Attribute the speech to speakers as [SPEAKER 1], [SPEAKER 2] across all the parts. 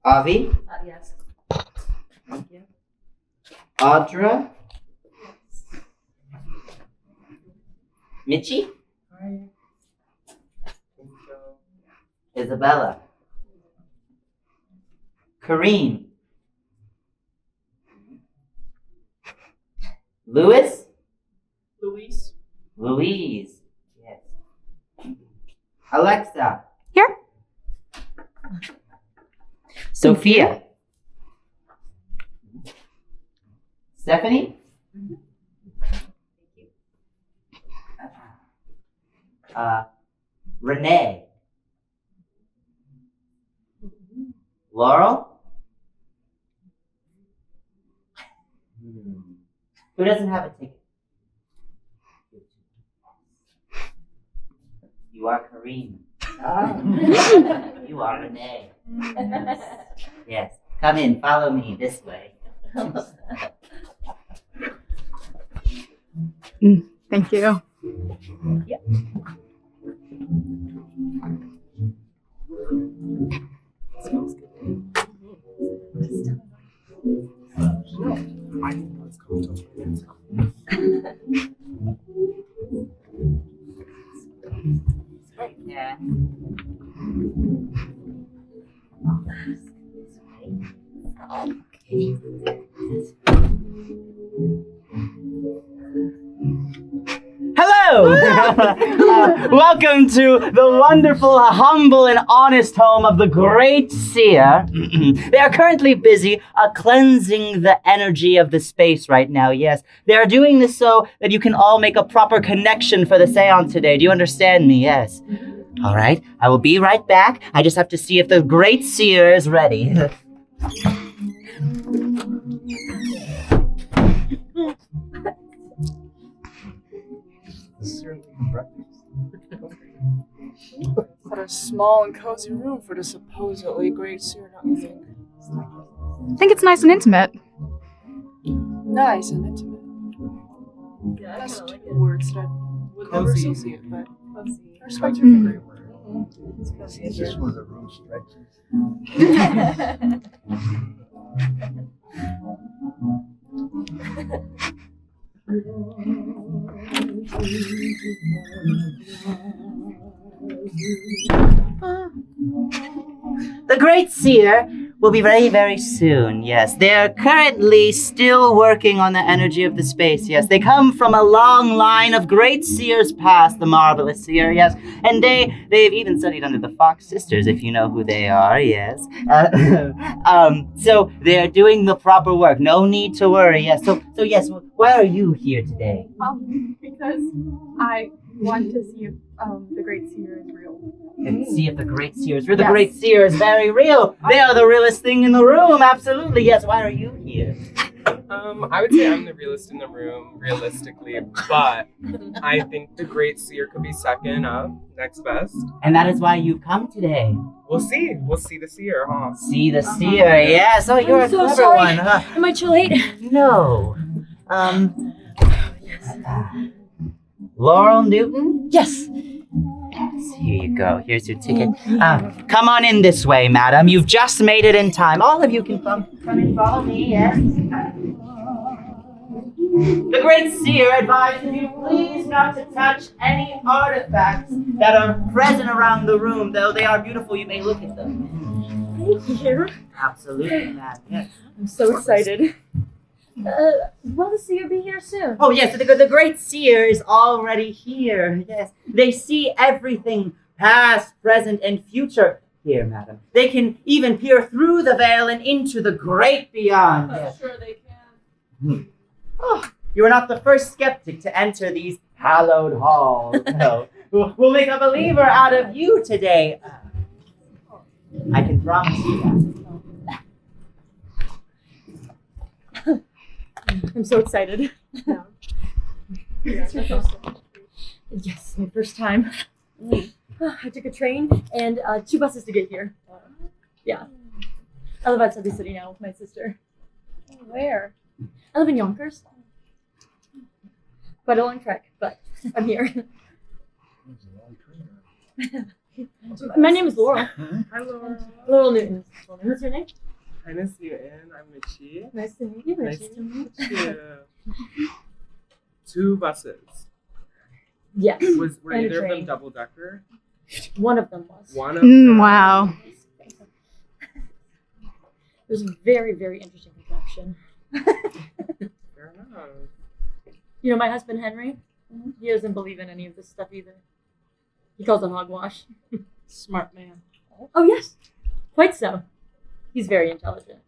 [SPEAKER 1] Avi?
[SPEAKER 2] Yes. Thank you.
[SPEAKER 1] Audra? Mitchie?
[SPEAKER 3] Hi.
[SPEAKER 1] Isabella? Kareem? Louis?
[SPEAKER 3] Louise.
[SPEAKER 1] Louise? Yes. Alexa?
[SPEAKER 4] Here.
[SPEAKER 1] Sophia? Stephanie? Renee? Laurel? Who doesn't have a ticket? You are Kareem. You are Renee. Yes. Come in, follow me this way.
[SPEAKER 4] Thank you.
[SPEAKER 2] Yeah.
[SPEAKER 4] Smells good.
[SPEAKER 1] Yeah. Hello! Welcome to the wonderful, humble, and honest home of the great seer. They are currently busy cleansing the energy of the space right now, yes. They are doing this so that you can all make a proper connection for the seance today. Do you understand me? Yes. All right, I will be right back. I just have to see if the great seer is ready.
[SPEAKER 3] What a small and cozy room for the supposedly great seer, don't you think?
[SPEAKER 4] I think it's nice and intimate.
[SPEAKER 3] Nice and intimate.
[SPEAKER 2] Yeah, I
[SPEAKER 3] That's
[SPEAKER 2] kinda like
[SPEAKER 3] two
[SPEAKER 2] it.
[SPEAKER 3] words that I would never
[SPEAKER 5] Cozy.
[SPEAKER 3] associate, but
[SPEAKER 2] Cozy.
[SPEAKER 3] I respect your favorite word.
[SPEAKER 2] It's cozy.
[SPEAKER 5] Is this where the room stretches?
[SPEAKER 1] The great seer will be ready very soon, yes. They're currently still working on the energy of the space, yes. They come from a long line of great seers past, the marvelous seer, yes. And they've even studied under the Fox sisters, if you know who they are, yes. So they're doing the proper work. No need to worry, yes. So yes, why are you here today?
[SPEAKER 6] Because I want to see if the Great Seer is real.
[SPEAKER 1] And see if the great seer is real. The
[SPEAKER 6] Yes.
[SPEAKER 1] great seer is very real. They are the realest thing in the room, absolutely. Yes, why are you here?
[SPEAKER 7] I would say I'm the realist in the room, realistically, but I think the great seer could be second up, next best.
[SPEAKER 1] And that is why you've come today.
[SPEAKER 7] We'll see. We'll see the seer, huh?
[SPEAKER 1] See the seer, yes. Oh, you're
[SPEAKER 2] I'm
[SPEAKER 1] a
[SPEAKER 2] so
[SPEAKER 1] clever
[SPEAKER 2] sorry.
[SPEAKER 1] one, huh?
[SPEAKER 2] Am I too late?
[SPEAKER 1] No. Laurel Newton?
[SPEAKER 2] Yes.
[SPEAKER 1] Yes, here you go. Here's your ticket. Come on in this way, madam. You've just made it in time. All of you can come and follow me, yes? The great seer advises you please not to touch any artifacts that are present around the room. Though they are beautiful, you may look at them.
[SPEAKER 2] Thank you.
[SPEAKER 1] Absolutely, madam. Yes.
[SPEAKER 2] I'm so excited. Will the seer be here soon?
[SPEAKER 1] Oh, yes, the great seer is already here. Yes. They see everything, past, present, and future here, madam. They can even peer through the veil and into the great beyond. Yes.
[SPEAKER 3] Sure they can.
[SPEAKER 1] Oh, you are not the first skeptic to enter these hallowed halls. No. We'll make a believer out of you today. I can promise you that.
[SPEAKER 2] I'm so excited. Yes, my first time. I took a train and 2 buses to get here. Yeah. I live outside the city now with my sister.
[SPEAKER 6] Where?
[SPEAKER 2] I live in Yonkers. Quite a long trek, but I'm here. My name is Laurel.
[SPEAKER 7] Hi, Laurel.
[SPEAKER 2] Laurel Newton. What's your name?
[SPEAKER 7] Hi, Miss Newton. I'm Richie.
[SPEAKER 2] Nice to meet you,
[SPEAKER 7] Nice
[SPEAKER 2] Richie.
[SPEAKER 7] to meet you. 2 buses.
[SPEAKER 2] Yes.
[SPEAKER 7] Were
[SPEAKER 2] And a
[SPEAKER 7] either of them
[SPEAKER 2] train.
[SPEAKER 7] double decker?
[SPEAKER 2] One of them was.
[SPEAKER 7] One of them.
[SPEAKER 4] Wow.
[SPEAKER 2] It was a very, very interesting contraption.
[SPEAKER 7] Fair enough.
[SPEAKER 2] You know my husband Henry? He doesn't believe in any of this stuff either. He calls it hogwash.
[SPEAKER 3] Smart man.
[SPEAKER 2] Oh yes, quite so. He's very intelligent.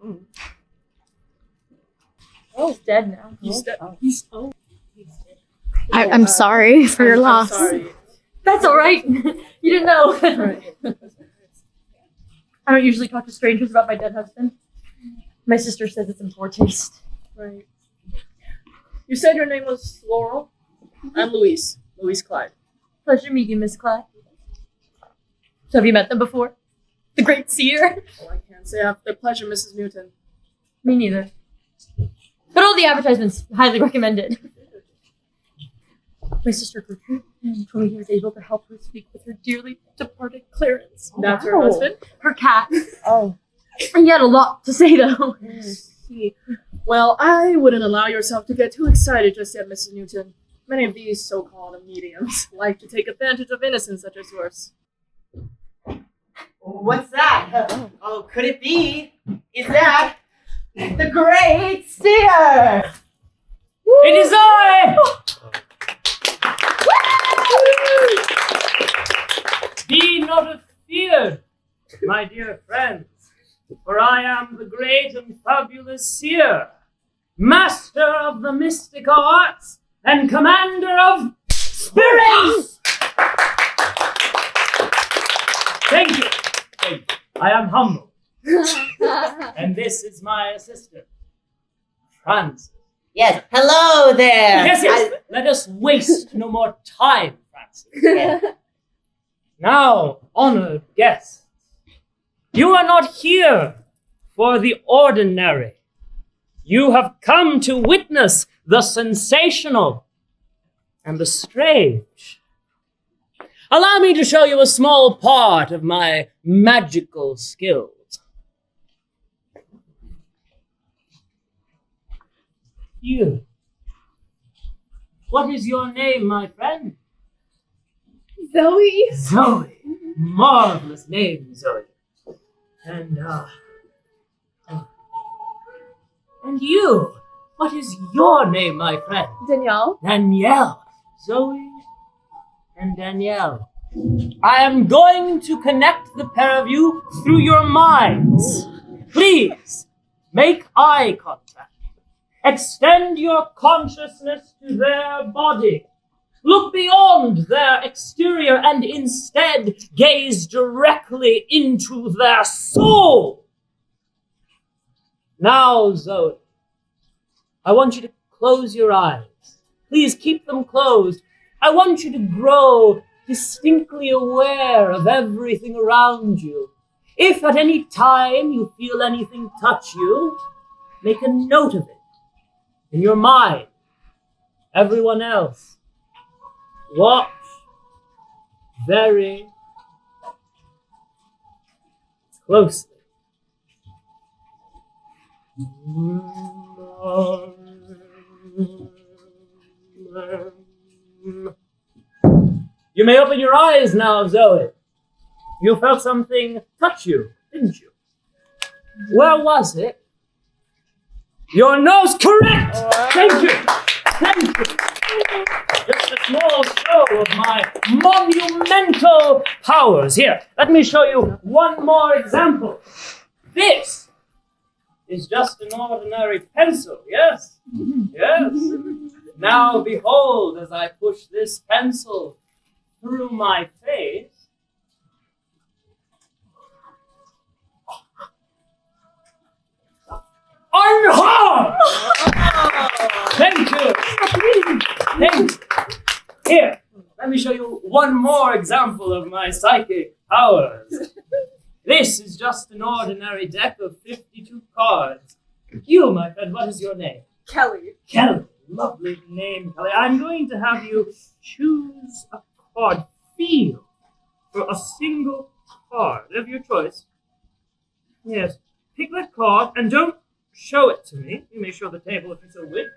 [SPEAKER 2] Oh, he's dead now.
[SPEAKER 3] He's
[SPEAKER 4] I'm sorry for your loss.
[SPEAKER 3] I'm sorry.
[SPEAKER 2] That's all right. You didn't know. I don't usually talk to strangers about my dead husband. My sister says it's in poor taste.
[SPEAKER 3] Right. You said your name was Laurel? I'm Louise. Louise Clyde.
[SPEAKER 2] Pleasure to meet you, Miss Clyde. So have you met them before? The great seer?
[SPEAKER 3] Oh, I can't say I have the pleasure, Mrs. Newton.
[SPEAKER 2] Me neither. But all the advertisements highly recommended. My sister Gertrude told me he was able to help her speak with her dearly departed Clarence.
[SPEAKER 3] That's her husband?
[SPEAKER 2] Her cat.
[SPEAKER 3] Oh.
[SPEAKER 2] And he had a lot to say, though.
[SPEAKER 3] Well, I wouldn't allow yourself to get too excited just yet, Mrs. Newton. Many of these so-called mediums like to take advantage of innocence such as yours.
[SPEAKER 1] What's that? Oh, could it be? Is that the Great Seer?
[SPEAKER 5] It is I! Be not afeared, my dear friends, for I am the great and fabulous seer, master of the mystic arts, and commander of spirits! Thank you. Thank you. I am humble. And this is my assistant, Francis.
[SPEAKER 1] Yes, hello there.
[SPEAKER 5] Yes. Let us waste no more time, Francis.
[SPEAKER 1] Yeah.
[SPEAKER 5] Now, honored guests, you are not here for the ordinary. You have come to witness the sensational and the strange. Allow me to show you a small part of my magical skills. You. What is your name, my friend?
[SPEAKER 6] Zoe.
[SPEAKER 5] Zoe. Marvelous name, Zoe. And you. What is your name, my friend?
[SPEAKER 6] Danielle.
[SPEAKER 5] Danielle. Zoe and Danielle. I am going to connect the pair of you through your minds. Please, make eye contact. Extend your consciousness to their body. Look beyond their exterior and instead gaze directly into their soul. Now, Zoe, I want you to close your eyes. Please keep them closed. I want you to grow distinctly aware of everything around you. If at any time you feel anything touch you, make a note of it in your mind. Everyone else, watch very closely. You may open your eyes now, Zoe. You felt something touch you, didn't you? Where was it? Your nose, correct! Thank you! Thank you! Just a small show of my monumental powers. Here, let me show you one more example. This is just an ordinary pencil, yes? Yes. Now behold, as I push this pencil through my face, unharmed! Thank you. Thank you. Here, let me show you one more example of my psychic powers. This is just an ordinary deck of 52 cards. You, my friend, what is your name?
[SPEAKER 3] Kelly.
[SPEAKER 5] Kelly. Lovely name, Kelly. I'm going to have you choose a card. Feel for you a single card of your choice. Yes. Pick that card and don't show it to me. You may show the table if you so wish.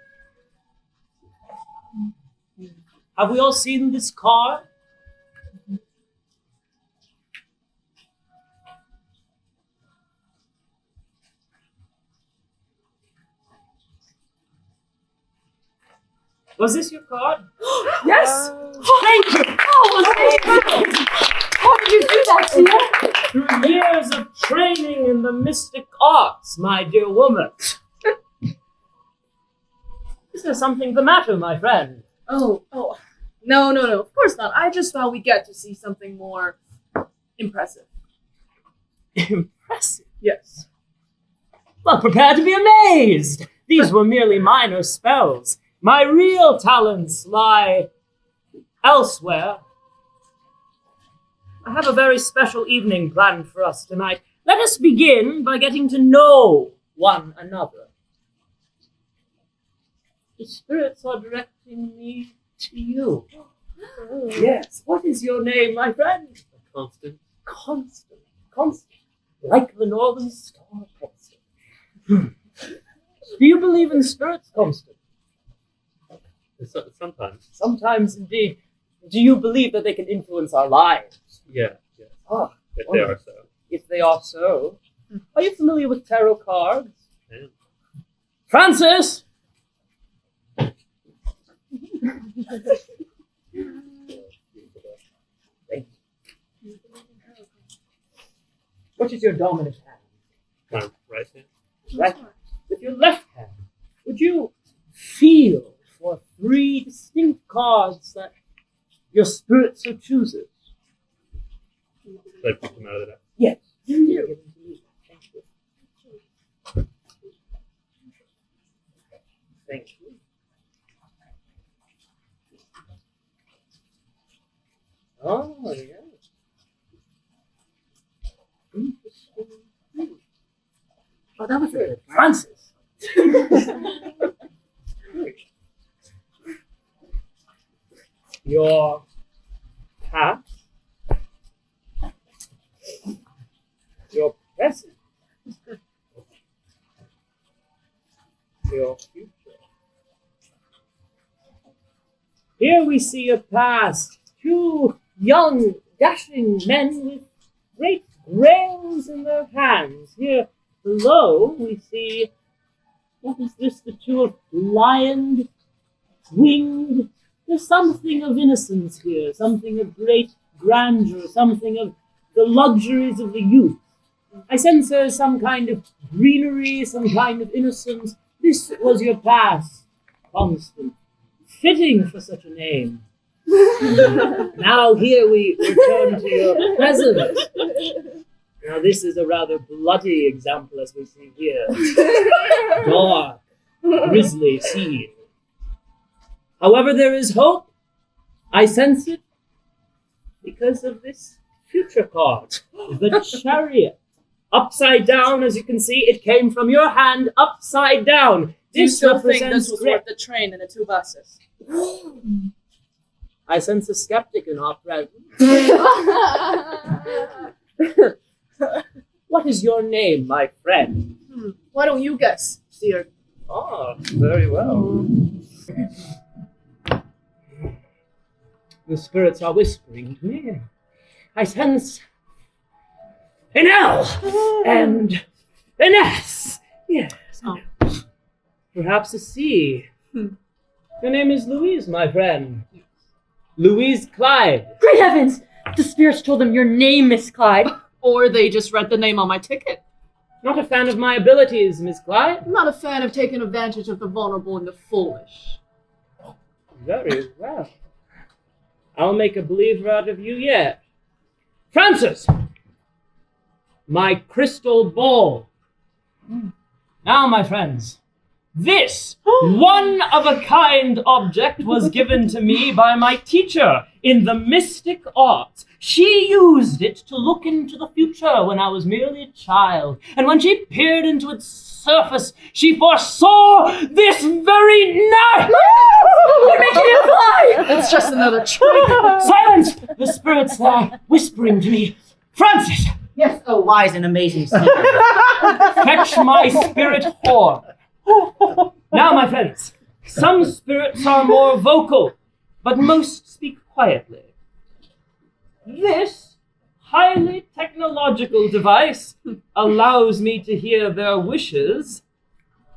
[SPEAKER 5] Have we all seen this card? Was this your card?
[SPEAKER 2] Yes!
[SPEAKER 5] Thank you!
[SPEAKER 2] How did you do that, Tia?
[SPEAKER 5] Through years of training in the mystic arts, my dear woman. Is there something the matter, my friend?
[SPEAKER 3] Oh, no, of course not. I just thought we'd get to see something more impressive.
[SPEAKER 5] Impressive?
[SPEAKER 3] Yes.
[SPEAKER 5] Well, prepare to be amazed! These were merely minor spells. My real talents lie elsewhere. I have a very special evening planned for us tonight. Let us begin by getting to know one another. The spirits are directing me to you. Yes. What is your name, my friend?
[SPEAKER 8] Constant.
[SPEAKER 5] Constant. Like the northern star, Constant. Do you believe in spirits, Constant?
[SPEAKER 8] Sometimes.
[SPEAKER 5] Sometimes, indeed. Do you believe that they can influence our lives?
[SPEAKER 8] Yeah.
[SPEAKER 5] Ah,
[SPEAKER 8] If they are so.
[SPEAKER 5] if they are so. Are you familiar with tarot cards?
[SPEAKER 8] Yeah.
[SPEAKER 5] Francis! What is your dominant hand?
[SPEAKER 8] My right hand.
[SPEAKER 5] Right. With your left hand, would you feel for 3 distinct cards that your spirit so chooses?
[SPEAKER 8] Should I pick them out of the deck?
[SPEAKER 5] Yes. Thank you. Thank you. Oh, yeah. Interesting. Oh, that was it. Francis. Your past, your present, your future. Here we see a past, 2 young, dashing men with great rails in their hands. Here below we see, what is this, the 2 lioned, winged. There's something of innocence here, something of great grandeur, something of the luxuries of the youth. I sense there's some kind of greenery, some kind of innocence. This was your past, Constant. Fitting for such a name. Now here we return to your present. Now this is a rather bloody example as we see here. Dark, grisly scene. However, there is hope. I sense it because of this future card, the Chariot. Upside down, as you can see, it came from your hand upside down.
[SPEAKER 3] Do you
[SPEAKER 5] This
[SPEAKER 3] still think
[SPEAKER 5] represents
[SPEAKER 3] this was
[SPEAKER 5] great-
[SPEAKER 3] worth the train and the 2 buses?
[SPEAKER 5] I sense a skeptic in our presence. What is your name, my friend?
[SPEAKER 3] Why don't you guess, Seer?
[SPEAKER 5] Ah, very well. The spirits are whispering to me. I sense an L and an S. Yes.
[SPEAKER 3] Oh.
[SPEAKER 5] Perhaps a C. Your name is Louise, my friend. Louise Clyde.
[SPEAKER 2] Great heavens! The spirits told them your name, Miss Clyde.
[SPEAKER 3] Or they just read the name on my ticket.
[SPEAKER 5] Not a fan of my abilities, Miss Clyde.
[SPEAKER 3] I'm not a fan of taking advantage of the vulnerable and the foolish.
[SPEAKER 5] Very well. I'll make a believer out of you yet. Francis! My crystal ball. Now, my friends, this one-of-a-kind object was given to me by my teacher in the mystic arts. She used it to look into the future when I was merely a child, and when she peered into its surface, she foresaw this very night.
[SPEAKER 2] You're making it fly!
[SPEAKER 3] It's just another trick.
[SPEAKER 5] Silence! The spirits there whispering to me. Francis,
[SPEAKER 1] Yes, oh, wise and amazing secret.
[SPEAKER 5] fetch my spirit horn. Now, my friends, some spirits are more vocal, but most speak quietly. This highly technological device allows me to hear their wishes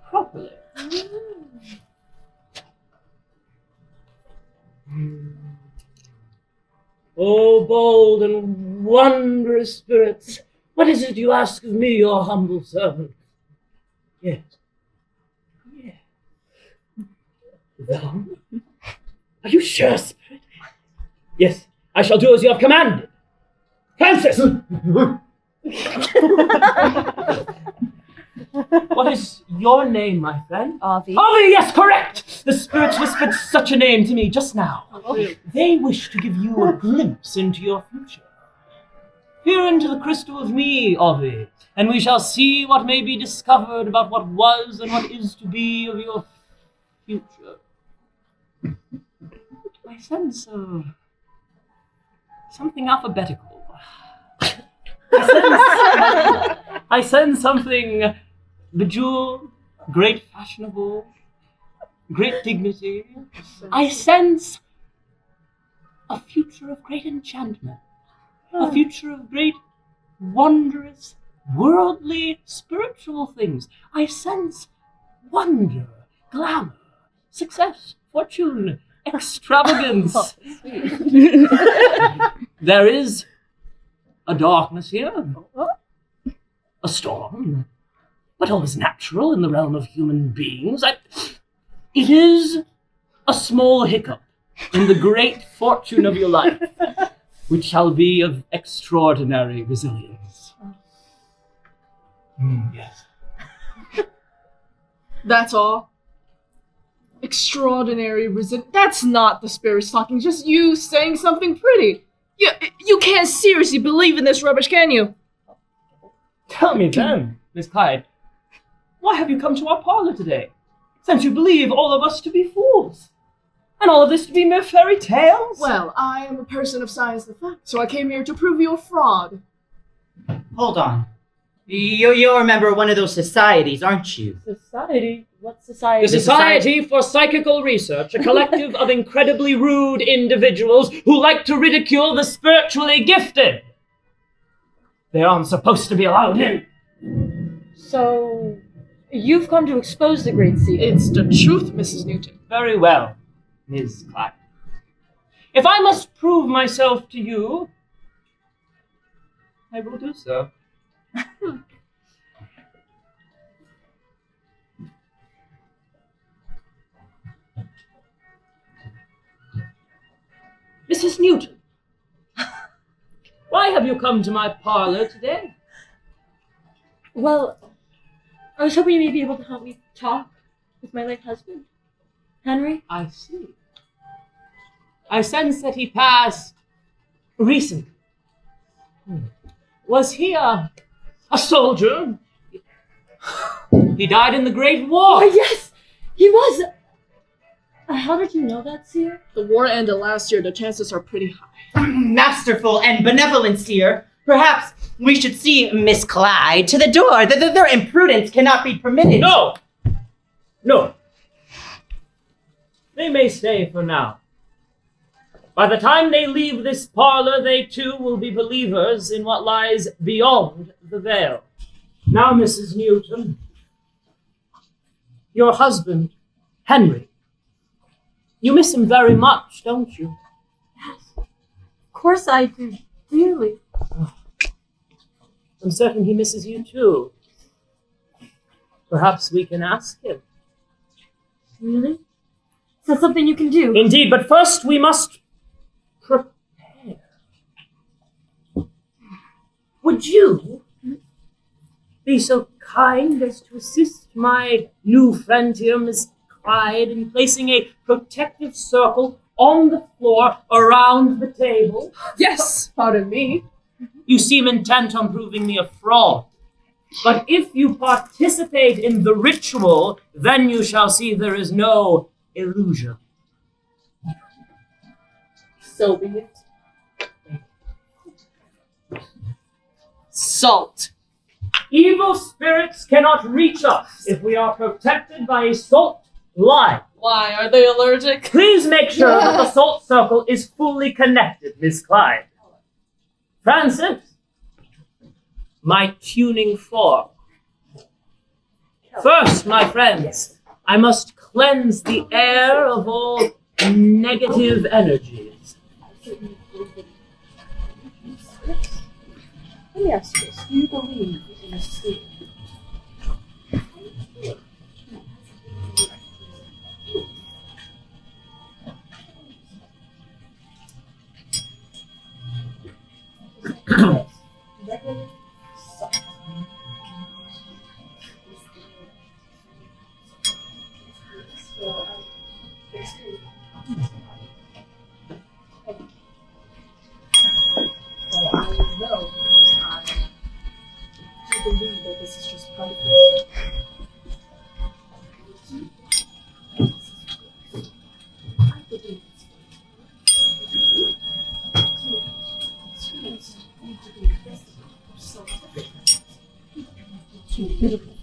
[SPEAKER 5] properly. Oh, bold and wondrous spirits, what is it you ask of me, your humble servant? Yes. Yes. Thou? Are you sure, spirit? Yes, I shall do as you have commanded. Francis! What is your name, my friend?
[SPEAKER 2] Avi.
[SPEAKER 5] Avi, yes, correct! The spirits whispered such a name to me just now. They wish to give you a glimpse into your future. Peer into the crystal with me, Avi, and we shall see what may be discovered about what was and what is to be of your future. I sense something alphabetical. I sense something bejeweled, great fashionable, great dignity. I sense a future of great enchantment, a future of great, wondrous, worldly, spiritual things. I sense wonder, glamour, success, fortune, extravagance. There is a darkness here, a storm, but all is natural in the realm of human beings. It is a small hiccup in the great fortune of your life, which shall be of extraordinary resilience. Yes.
[SPEAKER 3] That's all. Extraordinary That's not the spirits talking, just you saying something pretty. You can't seriously believe in this rubbish, can you?
[SPEAKER 5] Tell me then, Miss Clyde, why have you come to our parlor today? Since you believe all of us to be fools, and all of this to be mere fairy tales?
[SPEAKER 3] Well, I am a person of science and fact, so I came here to prove you a fraud.
[SPEAKER 1] Hold on. You're a member of one of those societies, aren't you?
[SPEAKER 2] Society? What society?
[SPEAKER 5] The Society for Psychical Research, a collective of incredibly rude individuals who like to ridicule the spiritually gifted. They aren't supposed to be allowed in.
[SPEAKER 2] So, you've come to expose the Great Sea.
[SPEAKER 3] It's the truth, Mrs. Newton.
[SPEAKER 5] Very well, Ms. Clyde. If I must prove myself to you, I will do so. Mrs. Newton, why have you come to my parlor today?
[SPEAKER 2] Well, I was hoping you may be able to help me talk with my late husband, Henry.
[SPEAKER 5] I see. I sense that he passed recently. Was he a soldier? He died in the Great War.
[SPEAKER 2] Oh, yes! He was! How did you know that, Seer?
[SPEAKER 3] The war ended last year, the chances are pretty high.
[SPEAKER 1] Masterful and benevolent seer. Perhaps we should see Miss Clyde to the door. Their imprudence cannot be permitted.
[SPEAKER 5] No! No. They may stay for now. By the time they leave this parlor, they too will be believers in what lies beyond the veil. Now, Mrs. Newton, your husband, Henry, you miss him very much, don't you?
[SPEAKER 2] Yes. Of course I do. Dearly.
[SPEAKER 5] I'm certain he misses you too. Perhaps we can ask him.
[SPEAKER 2] Really? Is that something you can do?
[SPEAKER 5] Indeed, but first we must prepare. Would you be so kind as to assist my new friend here, Miss Clyde, in placing a protective circle on the floor around the table?
[SPEAKER 3] Yes, pardon me.
[SPEAKER 5] You seem intent on proving me a fraud. But if you participate in the ritual, then you shall see there is no illusion.
[SPEAKER 3] So be it.
[SPEAKER 7] Salt.
[SPEAKER 5] Evil spirits cannot reach us if we are protected by a salt line.
[SPEAKER 3] Why? Are they allergic?
[SPEAKER 5] Please make sure that the salt circle is fully connected, Miss Clyde. Francis, my tuning fork. First, my friends, I must cleanse the air of all negative energies.
[SPEAKER 3] Let me ask you this. Do you believe in a spirit? Well, I would know because I do believe that this is just part of it. I believe experience need to be investigated for scientific to beautiful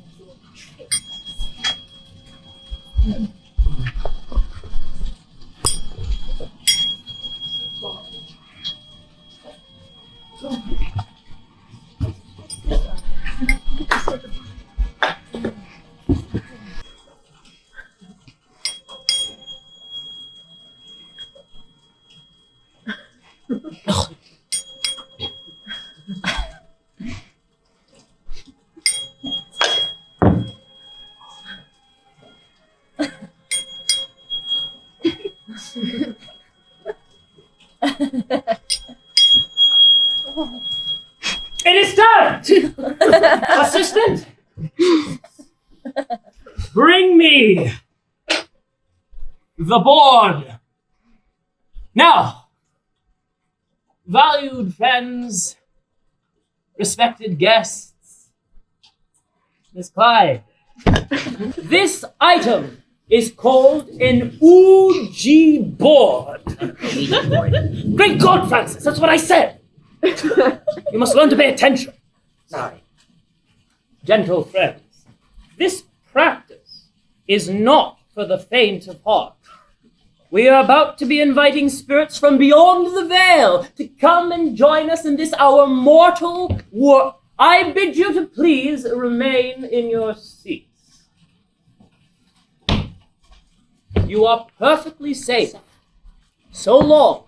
[SPEAKER 5] It is done! Assistant! Bring me the board. Now, valued friends, respected guests, Miss Clyde, this item is called an Ouija board. Great God, Francis, that's what I said. You must learn to pay attention.
[SPEAKER 1] Sorry.
[SPEAKER 5] Gentle friends, this practice is not for the faint of heart. We are about to be inviting spirits from beyond the veil to come and join us in this our mortal work. I bid you to please remain in your seats. You are perfectly safe, so long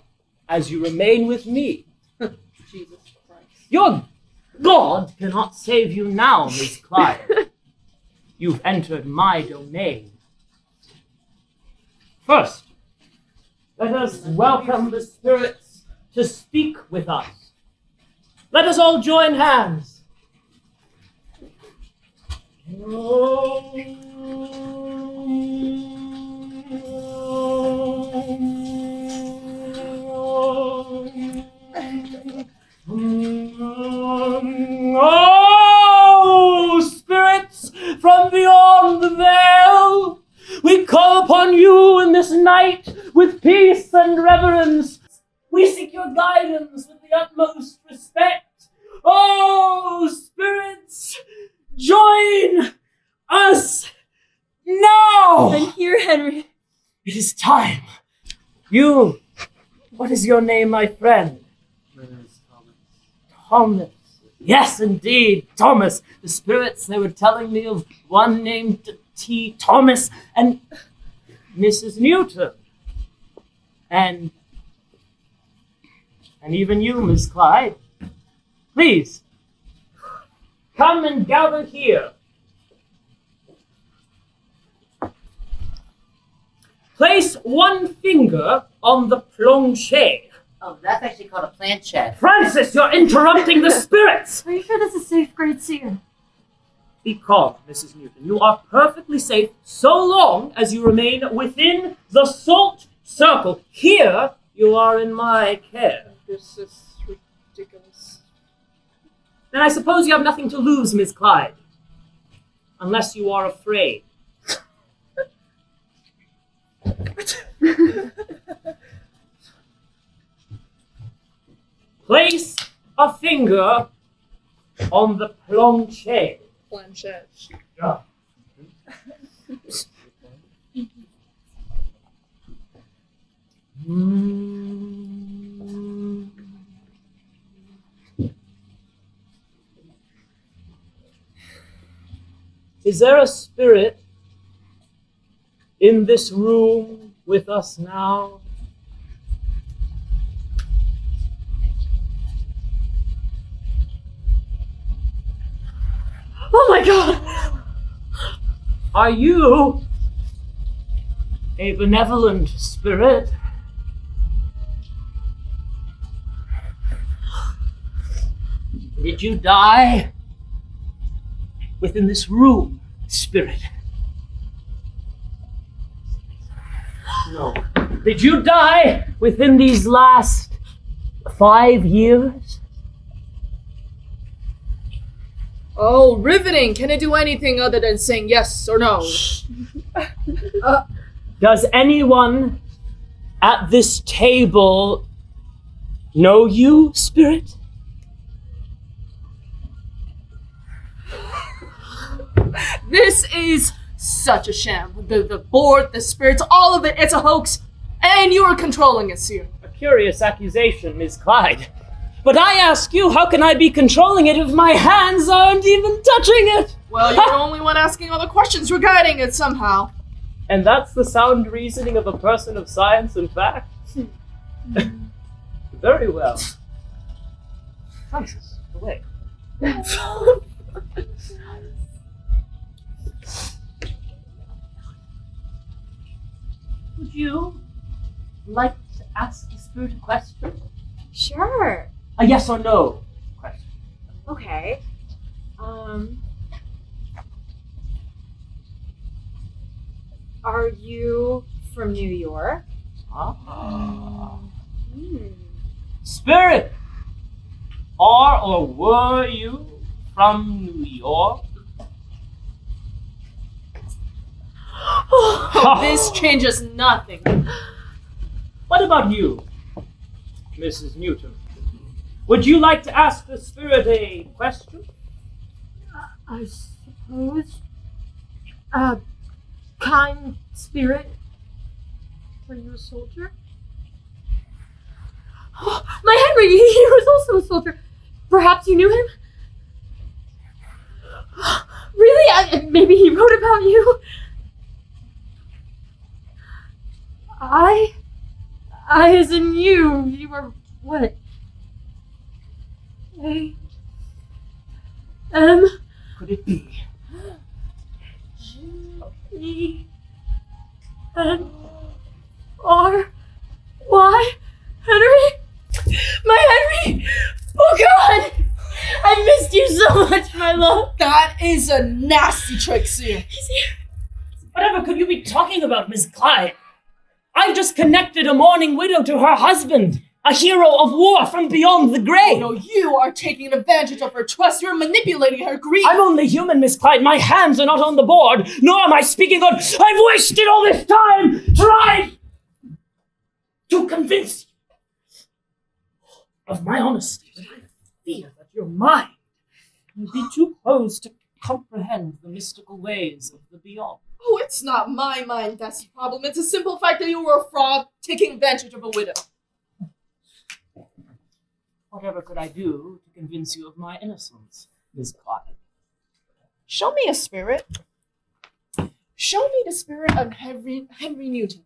[SPEAKER 5] as you remain with me.
[SPEAKER 3] Jesus Christ.
[SPEAKER 5] Your God cannot save you now, Miss Clyde. You've entered my domain. First, let us welcome the spirits to speak with us. Let us all join hands. Oh, spirits from beyond the veil, we call upon you in this night with peace and reverence. We seek your guidance with the utmost respect. Oh, spirits, join us now!
[SPEAKER 2] I'm here, Henry.
[SPEAKER 5] It is time. You, what is your name, my friend?
[SPEAKER 7] My name is Thomas.
[SPEAKER 5] Thomas. Yes, indeed, Thomas. The spirits, they were telling me of one named T. Thomas and Mrs. Newton. And even you, Miss Clyde. Please, come and gather here. Place one finger on the plancher.
[SPEAKER 1] Oh, that's actually called a planchette.
[SPEAKER 5] Francis, you're interrupting the spirits!
[SPEAKER 2] Are you sure this is safe, Great Seer?
[SPEAKER 5] Be calm, Mrs. Newton. You are perfectly safe so long as you remain within the salt circle. Here, you are in my care.
[SPEAKER 3] This is ridiculous.
[SPEAKER 5] Then I suppose you have nothing to lose, Miss Clyde. Unless you are afraid. Place a finger on the planche.
[SPEAKER 3] Planchette.
[SPEAKER 5] Yeah. Is there a spirit in this room with us now?
[SPEAKER 2] Oh my god!
[SPEAKER 5] Are you a benevolent spirit? Did you die within this room, spirit? No. Did you die within these last 5 years?
[SPEAKER 3] Oh, riveting! Can it do anything other than saying yes or no?
[SPEAKER 5] Does anyone at this table know you, spirit?
[SPEAKER 3] This is such a sham. The board, the spirits, all of it, it's a hoax. And you are controlling us here.
[SPEAKER 5] A curious accusation, Miss Clyde. But I ask you, how can I be controlling it if my hands aren't even touching it?
[SPEAKER 3] Well, you're the only one asking all the questions. You're guiding it somehow.
[SPEAKER 5] And that's the sound reasoning of a person of science and fact? Very well. Francis, away. Would you like to ask the spirit a question?
[SPEAKER 2] Sure.
[SPEAKER 5] A yes or no question.
[SPEAKER 2] Okay. Are you from New York?
[SPEAKER 5] Spirit, are or were you from New York?
[SPEAKER 3] This changes nothing.
[SPEAKER 5] What about you, Mrs. Newton? Would you like to ask the spirit a question?
[SPEAKER 2] I suppose. Kind spirit. Were you a soldier? My Henry, he was also a soldier. Perhaps you knew him? Really? Maybe he wrote about you? I as in you. You were what?
[SPEAKER 5] Could it be?
[SPEAKER 2] G-N-R-Y Henry? My Henry! Oh God! I missed you so much, my love.
[SPEAKER 3] That is a nasty trick, Seer.
[SPEAKER 2] He's here.
[SPEAKER 5] Whatever could you be talking about, Miss Clyde? I've just connected a mourning widow to her husband, a hero of war from beyond the grave.
[SPEAKER 3] No, you are taking advantage of her trust. You're manipulating her grief.
[SPEAKER 5] I'm only human, Miss Clyde. My hands are not on the board, nor am I speaking on. I've wasted all this time trying to convince you of my honesty, but I fear that your mind will be too closed to comprehend the mystical ways of the beyond.
[SPEAKER 3] Oh, it's not my mind that's the problem. It's a simple fact that you were a fraud taking advantage of a widow.
[SPEAKER 5] Whatever could I do to convince you of my innocence, Miss Clyde?
[SPEAKER 3] Show me a spirit. Show me the spirit of Henry Newton.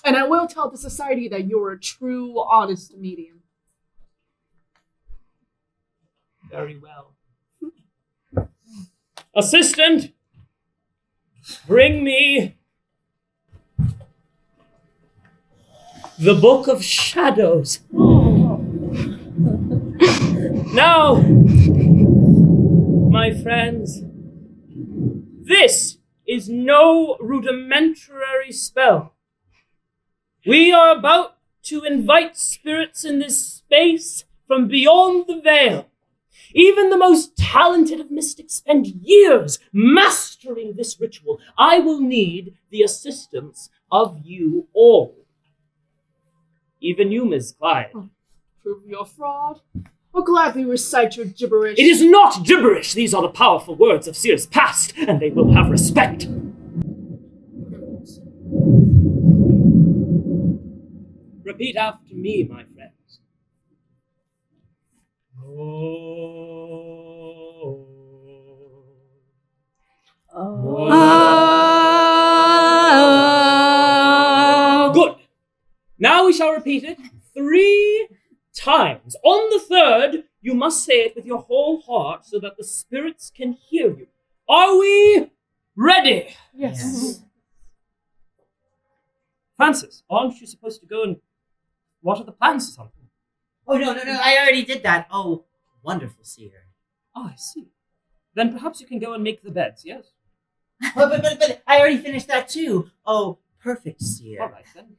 [SPEAKER 3] And I will tell the society that you're a true, honest medium.
[SPEAKER 5] Very well. Assistant, bring me the Book of Shadows. Now, my friends, this is no rudimentary spell. We are about to invite spirits in this space from beyond the veil Even the most talented of mystics spend years mastering this ritual. I will need the assistance of you all. Even you, Miss Clyde.
[SPEAKER 3] Prove your fraud. I'll gladly recite your gibberish.
[SPEAKER 5] It is not gibberish. These are the powerful words of seers past, and they will have respect. Repeat after me, my friends. Good. Now we shall repeat it 3 times. On the 3rd, you must say it with your whole heart so that the spirits can hear you. Are we ready?
[SPEAKER 3] Yes.
[SPEAKER 5] Francis, aren't you supposed to go and water the plants or something?
[SPEAKER 1] Oh, no, I already did that. Oh, wonderful seer.
[SPEAKER 5] Oh, I see. Then perhaps you can go and make the beds, yes?
[SPEAKER 1] But I already finished that too. Oh, perfect seer.
[SPEAKER 5] All right, then.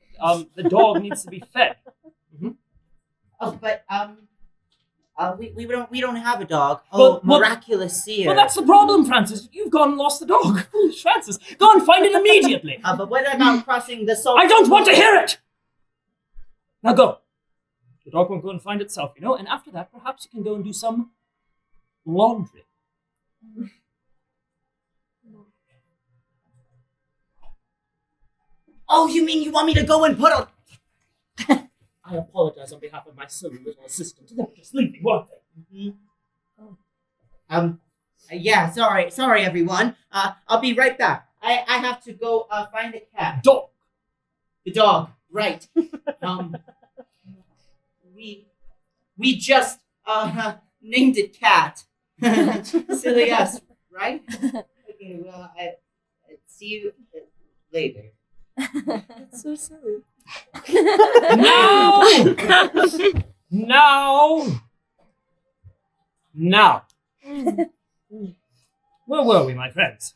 [SPEAKER 5] The dog needs to be fed. Mm-hmm.
[SPEAKER 1] Oh, but, we don't have a dog. Oh, miraculous seer.
[SPEAKER 5] Well, that's the problem, Francis. You've gone and lost the dog. Foolish Francis. Go and find it immediately.
[SPEAKER 1] But what about crossing the salt?
[SPEAKER 5] I don't want to hear it! Now go. The dog won't go and find itself, you know, and after that, perhaps you can go and do some laundry.
[SPEAKER 1] Oh, you mean you want me to go and put on...
[SPEAKER 5] I apologize on behalf of my silly little assistant. They were just leaving, weren't they?
[SPEAKER 1] Mm-hmm. Yeah, sorry everyone. I'll be right back. I have to go find the cat.
[SPEAKER 5] Dog.
[SPEAKER 1] The dog, right. We just named it Cat. Silly us, right? Okay, well, I see you later.
[SPEAKER 2] That's so silly.
[SPEAKER 5] Now. Where were we, my friends?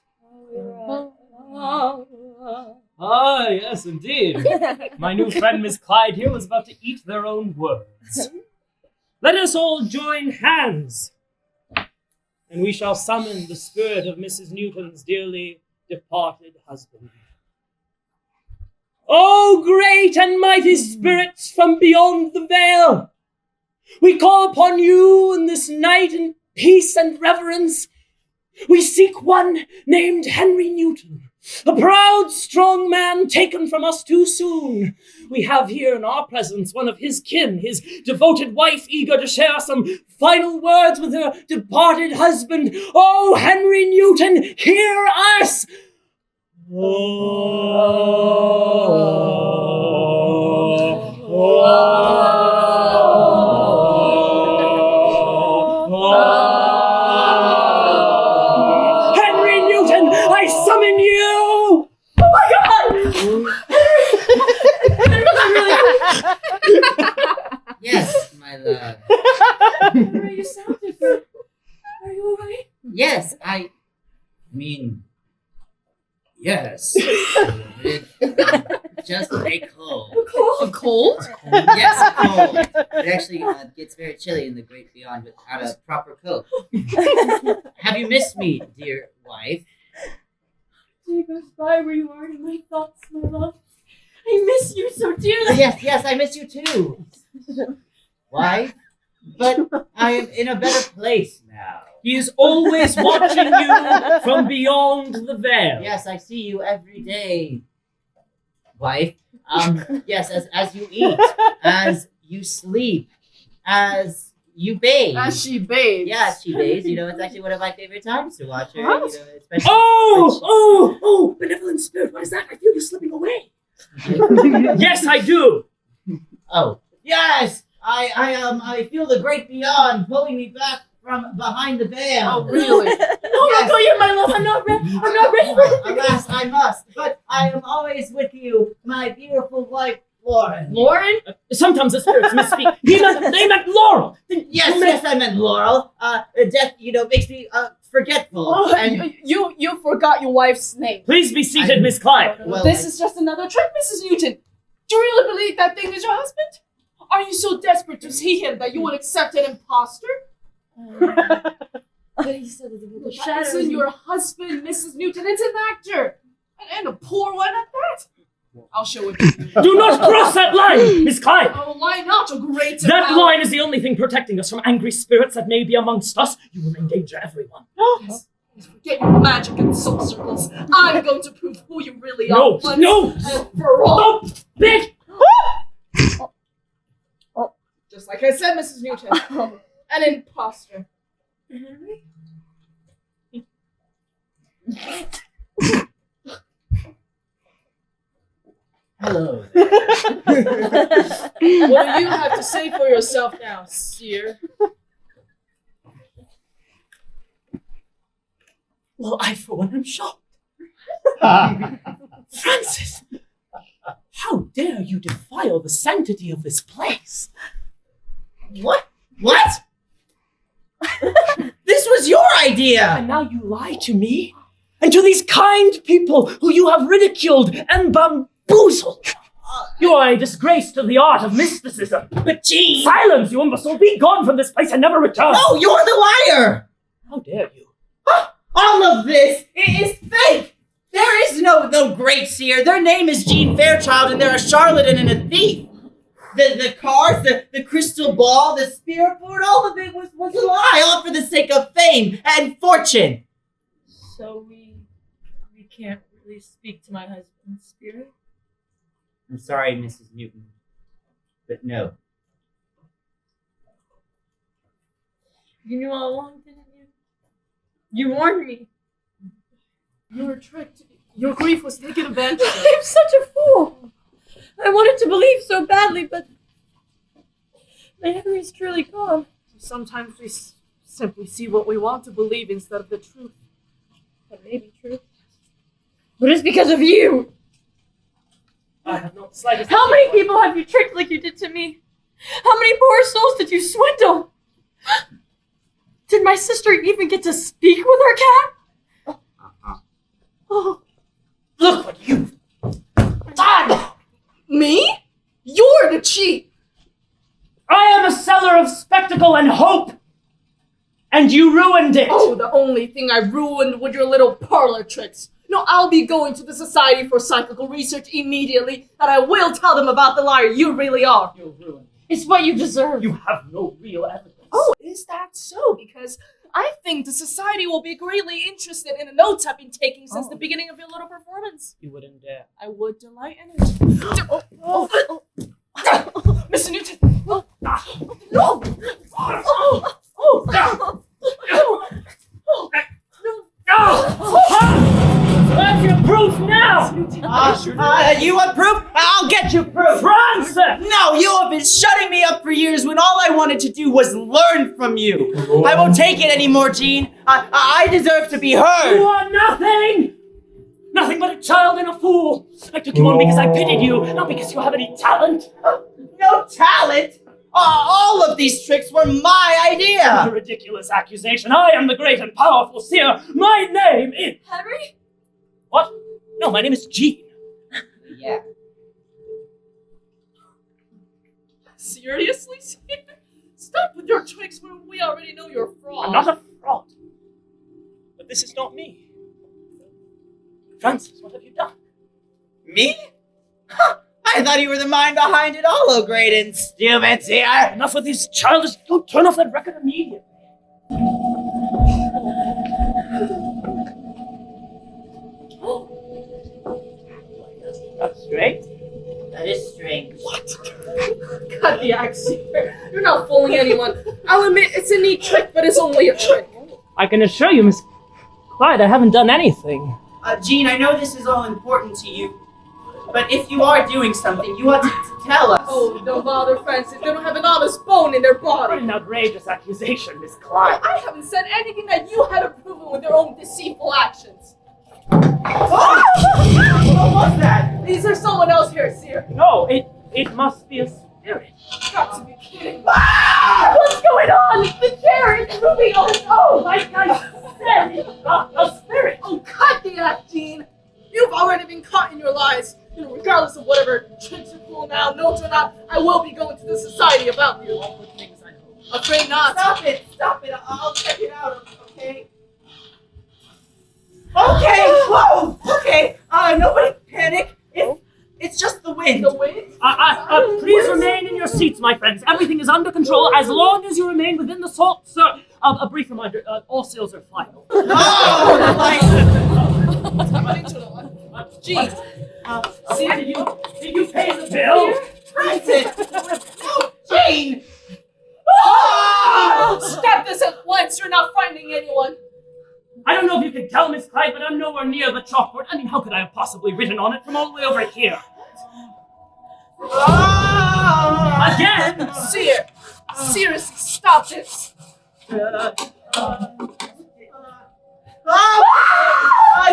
[SPEAKER 5] Ah, yes, indeed. My new friend, Miss Clyde here, was about to eat their own words. Let us all join hands, and we shall summon the spirit of Mrs. Newton's dearly departed husband. Oh, great and mighty spirits from beyond the veil, we call upon you in this night in peace and reverence. We seek one named Henry Newton, a proud, strong man taken from us too soon. We have here in our presence one of his kin, his devoted wife, eager to share some final words with her departed husband. Oh, Henry Newton, hear us! Henry Newton, I summon you! Oh my God!
[SPEAKER 1] Yes, my love.
[SPEAKER 2] Henry, you sound different. Are you alright?
[SPEAKER 1] Yes, I mean... Yes. Just a cold.
[SPEAKER 3] A cold?
[SPEAKER 1] Yes, a cold. It actually gets very chilly in the great beyond without a proper coat. Have you missed me, dear wife?
[SPEAKER 2] Day goes by where you are in my thoughts, my love. I miss you so dearly.
[SPEAKER 1] Yes, I miss you too. Wife? But I am in a better place now.
[SPEAKER 5] He is always watching you from beyond the veil.
[SPEAKER 1] Yes, I see you every day, wife. Yes, as you eat, as you sleep, as you bathe.
[SPEAKER 3] As she bathes.
[SPEAKER 1] Yeah, she bathes. You know, it's actually one of my favorite times to watch her.
[SPEAKER 3] What?
[SPEAKER 1] You know, especially
[SPEAKER 5] Oh, benevolent spirit, what is that? I feel you slipping away. Yes, I do.
[SPEAKER 1] Oh, yes, I feel the great beyond pulling me back from behind the veil.
[SPEAKER 3] Oh, really?
[SPEAKER 2] No, don't go yet, my love. I'm not ready. I'm not ready for it.
[SPEAKER 1] Alas, I must. But I am always with you, my beautiful wife, Lauren.
[SPEAKER 2] Lauren?
[SPEAKER 5] Sometimes the spirits misspeak. They meant Laurel.
[SPEAKER 1] Yes, I meant Laurel. Death, makes me forgetful.
[SPEAKER 3] Oh,
[SPEAKER 1] And
[SPEAKER 3] you forgot your wife's name.
[SPEAKER 5] Please be seated, Miss Clyde.
[SPEAKER 1] Well,
[SPEAKER 3] This is just another trick, Mrs. Newton. Do you really believe that thing is your husband? Are you so desperate to see him that you would accept an imposter?
[SPEAKER 2] But he said that the
[SPEAKER 3] That
[SPEAKER 2] shadows.
[SPEAKER 3] isn't your husband, Mrs. Newton. It's an actor. And a poor one at that. I'll show it to you.
[SPEAKER 5] Do not cross that line, Miss Clyde!
[SPEAKER 3] Oh, why not? A great
[SPEAKER 5] That line is the only thing protecting us from angry spirits that may be amongst us. You will endanger everyone.
[SPEAKER 3] Yes. Forget your magic and soul circles. I'm going to prove who you really are.
[SPEAKER 5] No,
[SPEAKER 3] once
[SPEAKER 5] no!
[SPEAKER 3] and for all.
[SPEAKER 5] Stop, bitch!
[SPEAKER 3] Just like I said, Mrs. Newton. An imposter.
[SPEAKER 1] Hello.
[SPEAKER 3] What do you have to say for yourself now, seer?
[SPEAKER 5] Well, I for one am shocked. Francis! How dare you defile the sanctity of this place?
[SPEAKER 1] What? What? This was your idea!
[SPEAKER 5] And now you lie to me and to these kind people who you have ridiculed and bamboozled. You are a disgrace to the art of mysticism.
[SPEAKER 1] But Jean!
[SPEAKER 5] Silence, you imbecile! Be gone from this place and never return!
[SPEAKER 1] No, you're the liar!
[SPEAKER 5] How dare you?
[SPEAKER 1] All of this is fake! There is no great seer. Their name is Jean Fairchild, and they're a charlatan and a thief. The cards, the crystal ball, the spirit board, all of it was a lie, all for the sake of fame and fortune.
[SPEAKER 2] So we can't really speak to my husband's spirit?
[SPEAKER 1] I'm sorry, Mrs. Newton, but no.
[SPEAKER 2] You knew all along, didn't you? You warned me.
[SPEAKER 3] You were tricked. Your grief was taken advantage of.
[SPEAKER 2] I'm such a fool. I wanted to believe so badly, but my Henry's truly gone.
[SPEAKER 3] Sometimes we simply see what we want to believe instead of the truth.
[SPEAKER 2] That may be true. But it's because of you.
[SPEAKER 5] I have not the slightest
[SPEAKER 2] How
[SPEAKER 5] idea
[SPEAKER 2] many
[SPEAKER 5] what-
[SPEAKER 2] people have you tricked like you did to me? How many poor souls did you swindle? Did my sister even get to speak with her cat? Oh.
[SPEAKER 5] Look what you've done!
[SPEAKER 3] Me? You're the cheat!
[SPEAKER 5] I am a seller of spectacle and hope! And you ruined it!
[SPEAKER 3] Oh, the only thing I ruined with your little parlor tricks. No, I'll be going to the Society for Psychical Research immediately, and I will tell them about the liar you really are.
[SPEAKER 5] You'll ruin it.
[SPEAKER 2] It's what you deserve.
[SPEAKER 5] You have no real evidence.
[SPEAKER 3] Oh, is that so? Because I think the Society will be greatly interested in the notes I've been taking since the beginning of your little performance.
[SPEAKER 5] You wouldn't dare.
[SPEAKER 3] I would delight in it. Mr. Newton! No!
[SPEAKER 5] Where's your proof now?
[SPEAKER 1] You want proof? I'll get you proof!
[SPEAKER 5] Francis!
[SPEAKER 1] No, you have been shutting me up for years when all I wanted to do was learn from you. I won't take it anymore, Jean. I deserve to be heard.
[SPEAKER 5] You are nothing! Nothing but a child and a fool. I took you on because I pitied you, not because you have any talent.
[SPEAKER 1] No talent? All of these tricks were my
[SPEAKER 5] A
[SPEAKER 1] idea.
[SPEAKER 5] ridiculous accusation. I am the great and powerful seer. My name is...
[SPEAKER 2] Henry?
[SPEAKER 5] What? No, my name is Jean.
[SPEAKER 1] Yeah.
[SPEAKER 3] Seriously? Stop with your tricks when we already know you're a fraud.
[SPEAKER 5] I'm not a fraud. But this is not me. Francis, what have you done?
[SPEAKER 1] Me? I thought you were the mind behind it all, oh great and stupid seer.
[SPEAKER 5] Enough with these childish... Don't turn off that record immediately. That's straight.
[SPEAKER 1] That is strange.
[SPEAKER 3] What? Cut the act, seer. You're not fooling anyone. I'll admit it's a neat trick, but it's only a trick.
[SPEAKER 5] I can assure you, Miss Clyde, I haven't done anything.
[SPEAKER 1] Jean, I know this is all important to you, but if you are doing something, you ought to tell us.
[SPEAKER 3] Oh, don't bother, Francis. They don't have an honest bone in their
[SPEAKER 5] What
[SPEAKER 3] body.
[SPEAKER 5] an outrageous accusation, Miss
[SPEAKER 3] I
[SPEAKER 5] Clyde.
[SPEAKER 3] haven't said anything that you haven't proven with your own deceitful actions.
[SPEAKER 1] What was that?
[SPEAKER 3] Is there someone else here, seer?
[SPEAKER 5] No, it must be a spirit.
[SPEAKER 3] Got to be kidding.
[SPEAKER 2] What's going on? The chair is moving on its own.
[SPEAKER 5] Like I said, it's not a spirit.
[SPEAKER 3] Oh, cut the act, Jean. You've already been caught in your lies. You know, regardless of whatever tricks you pull now, notes or not, I will be going to the Society about you.
[SPEAKER 5] All good things, I hope.
[SPEAKER 3] Afraid not.
[SPEAKER 1] Stop it! I'll check it out, okay? Okay! Whoa! Okay! Nobody panic! It's just the wind.
[SPEAKER 3] The wind?
[SPEAKER 5] Please remain in your seats, my friends. Everything is under control as long as you remain within the salt, sir. A brief reminder, all sails are final.
[SPEAKER 3] Jeez.
[SPEAKER 5] Did you pay the bill?
[SPEAKER 1] Francis! No, Jane!
[SPEAKER 3] Stop this at once. You're not finding anyone.
[SPEAKER 5] I don't know if you can tell, Miss Clyde, but I'm nowhere near the chalkboard. I mean, how could I have possibly written on it from all the way over here? Again!
[SPEAKER 3] Seer! Seriously, stop this.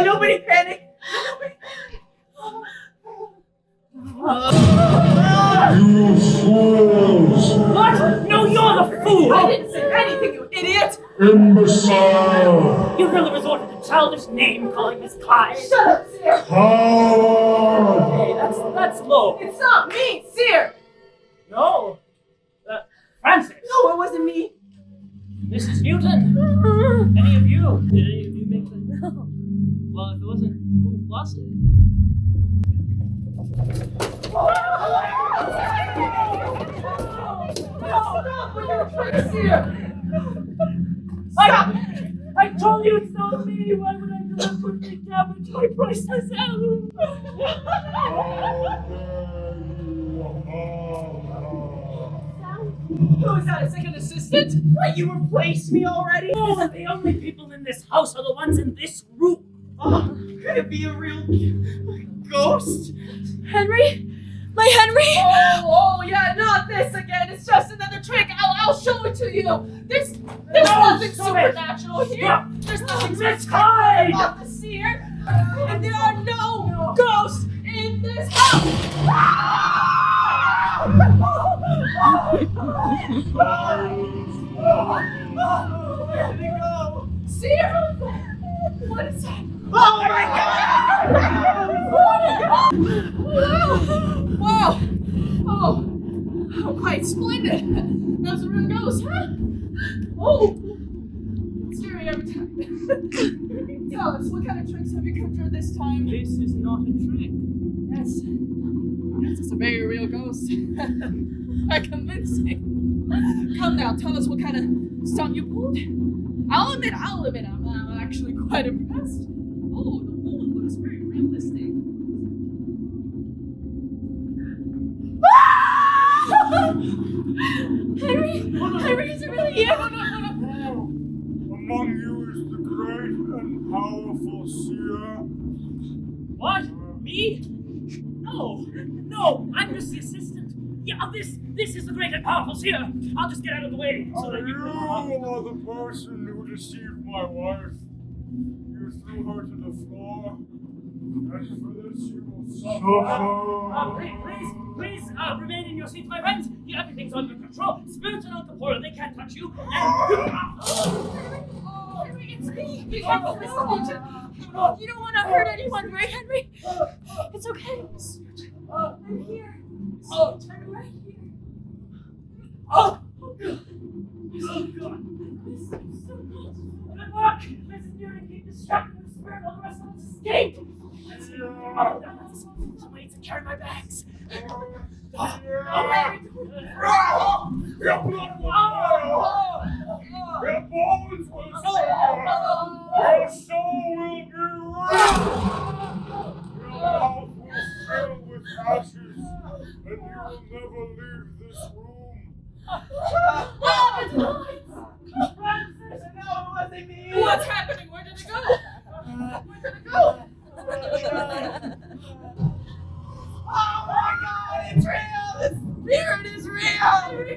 [SPEAKER 1] Nobody panic!
[SPEAKER 9] You fools!
[SPEAKER 5] What? No, you're the fool!
[SPEAKER 3] I didn't say anything, you idiot!
[SPEAKER 9] Imbecile!
[SPEAKER 5] You really resorted to childish name-calling, Miss Clyde.
[SPEAKER 3] Shut up, Seer!
[SPEAKER 9] Coward!
[SPEAKER 5] Hey, that's low.
[SPEAKER 3] It's not me, Seer!
[SPEAKER 5] No. Francis.
[SPEAKER 1] No, it wasn't me.
[SPEAKER 5] Mrs. Newton. Any of you? Did any of you make the... No. Well, if it wasn't, who was it? I told you it's not me. Why would I deliberately damage my priceless heirloom?
[SPEAKER 3] Who is that, a second assistant?
[SPEAKER 1] What, you replaced me already?
[SPEAKER 5] Oh, the only people in this house are the ones in this room.
[SPEAKER 1] Oh, could it be a real ghost?
[SPEAKER 2] Henry? My Henry?
[SPEAKER 3] Oh, yeah, not this again. It's just another trick. I'll show it to you. There's nothing supernatural here. There's nothing
[SPEAKER 5] Clyde!
[SPEAKER 3] about the seer. And there are no ghosts in this house.
[SPEAKER 1] Where did it go?
[SPEAKER 3] Seer? What is that?
[SPEAKER 1] Oh my God!
[SPEAKER 3] Wow! Oh, quite splendid. That was a real ghost, huh? Oh, it's scary every time. Tell us, what kind of tricks have you conjured this time?
[SPEAKER 5] This is not a trick.
[SPEAKER 3] Yes, it's a very real ghost. Quite convincing. Come now, tell us what kind of stunt you pulled. I'll admit, I'm actually quite impressed. Oh, the moon looks very realistic.
[SPEAKER 2] Henry, is it really you?
[SPEAKER 9] Among you is the great and powerful seer.
[SPEAKER 5] What? Me? No, I'm just the assistant. Yeah, this is the great and powerful seer. I'll just get out of the way so that you
[SPEAKER 9] You are the person who deceived my wife. You threw her to the floor, and for this you will suffer.
[SPEAKER 5] Please, remain in your seats, my friends. Yeah, everything's under control. Spirits are not corporeal; they can't touch you.
[SPEAKER 2] Henry, it's me. Be careful, Miss Newton. You don't want to hurt anyone, right, Henry? It's okay. I'm here. I'm right here.
[SPEAKER 5] Oh, God. Good work. Mrs. Newton, keep distracting the spirit while the rest of us escape. Let's see. Somebody to carry my bags.
[SPEAKER 9] Your blood will boil. Your bones will swell. Your soul will be wrecked. Your mouth will fill with ashes, and you will never leave this room.
[SPEAKER 1] Francis, no, it wasn't me.
[SPEAKER 3] What's happening? Where did it go?
[SPEAKER 1] Oh my God, it's real! The spirit is real!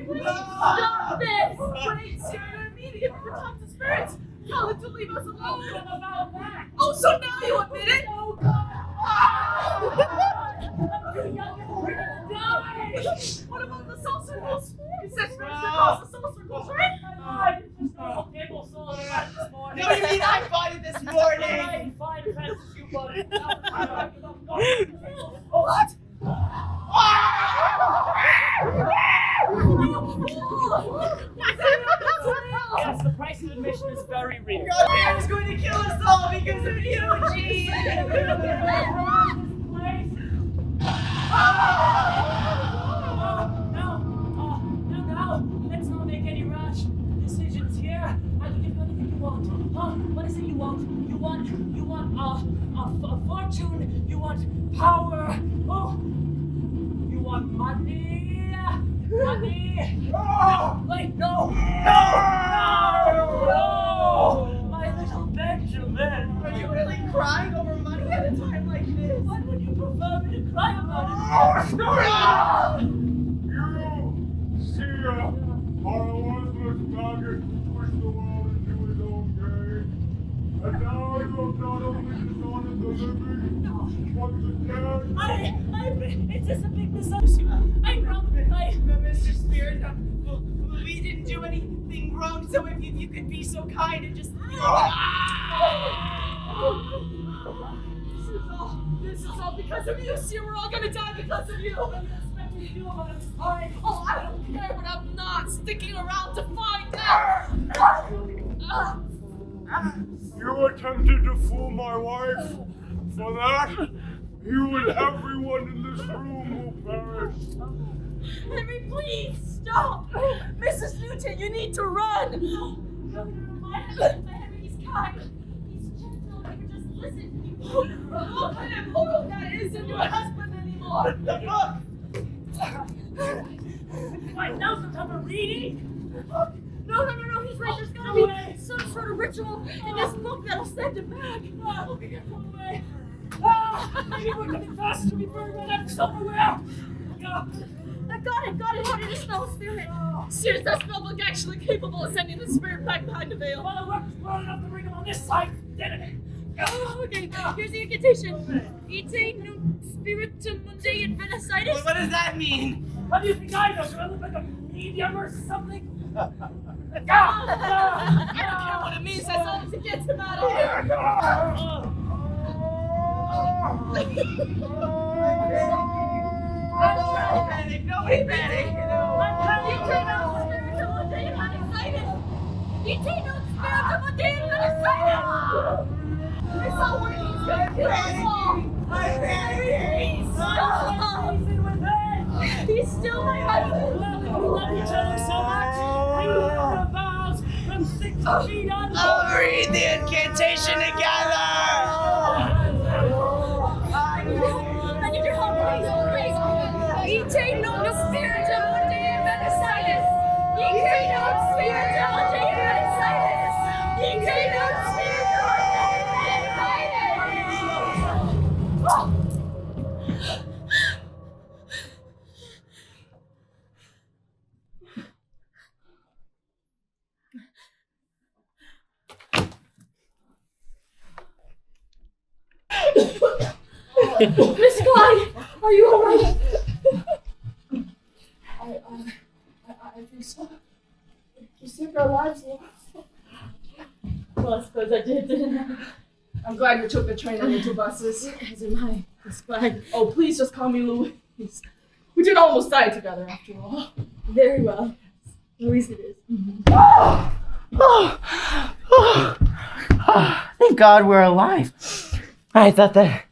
[SPEAKER 3] Please stop this! Wait, Seer, you're immediate for talk to spirits. Tell them to leave us alone.
[SPEAKER 5] About that.
[SPEAKER 3] Oh, so now you admit it?
[SPEAKER 5] Oh, God. I'm too young and pretty to die.
[SPEAKER 3] What about the soul circles? You said spirits across the soul circles, right?
[SPEAKER 5] I just know table soul around this morning.
[SPEAKER 1] No, you mean I bought it this morning?
[SPEAKER 5] Alright, fine, Francis, you bought it.
[SPEAKER 3] What?
[SPEAKER 1] Oh!
[SPEAKER 3] You fool!
[SPEAKER 5] Yes, the price of admission is very real.
[SPEAKER 1] God is going to kill us all because of you, Gene!
[SPEAKER 5] No, let's not make any rash decisions here. I can give you anything you want. What is it you want? You want a fortune. You want power. Oh, you want money. Money. Wait, no. My little Benjamin.
[SPEAKER 1] Are you really crying over money at a time like this?
[SPEAKER 5] What would you prefer me to cry about it?
[SPEAKER 9] You, Seer, are a worthless faggot who twists the world into his own game. And now you have not only dishonored the living, but the dead.
[SPEAKER 5] It's just a big misunderstanding.
[SPEAKER 1] Mr. Spirit, we didn't do anything wrong, so if you could be so kind and just...
[SPEAKER 3] This is all because of you, Seer. We're all gonna die because of you. What do you expect me to do about it? Fine. Oh, I don't care, but I'm not sticking around to find out.
[SPEAKER 9] You attempted to fool my wife. For that, you and everyone in this room will perish.
[SPEAKER 3] Henry, please stop. Mrs. Newton, you need to run. No, my Henry, he's kind. He's gentle. You just listen. What kind of moral that isn't your husband anymore?
[SPEAKER 5] Wait, now's the time for reading?
[SPEAKER 3] No, he's right. There's gotta be some sort of ritual in this book that'll send him back. Okay, go away.
[SPEAKER 5] Maybe we're coming faster before we run out of silverware.
[SPEAKER 3] I got it. How did it spell spirit? Seer's that spell book actually capable of sending the spirit back behind the veil?
[SPEAKER 5] Well, it worked well enough to bring him on this side, didn't it?
[SPEAKER 3] Okay, here's the incantation. Ite nunc spiritum mundi in venicitis.
[SPEAKER 1] What does that mean?
[SPEAKER 5] What do you think I know? Do I look like a medium or something?
[SPEAKER 3] I don't care what it means, as long as it gets him out of here.
[SPEAKER 1] Nobody panic!
[SPEAKER 3] It's not working. He's gonna kill us all. He's still my husband.
[SPEAKER 5] We love each other so much. We love our vows from 6 feet on.
[SPEAKER 1] I'll read the incantation together!
[SPEAKER 3] I need your help, please. Ite nunc spiritum mundi in venicitis. Ite nunc spiritum mundi in venicitis. Ite nunc spiritum mundi in venicitis. Miss Clyde, are you alright?
[SPEAKER 6] I think so. You saved our lives, Laurel.
[SPEAKER 2] Well, I suppose I didn't I?
[SPEAKER 3] I'm glad you took the train and the 2 buses.
[SPEAKER 2] As am I. Miss Clyde.
[SPEAKER 3] Oh, please just call me Louise. We did almost die together after all.
[SPEAKER 2] Very well. Louise it is.
[SPEAKER 1] Thank God we're alive. I thought that,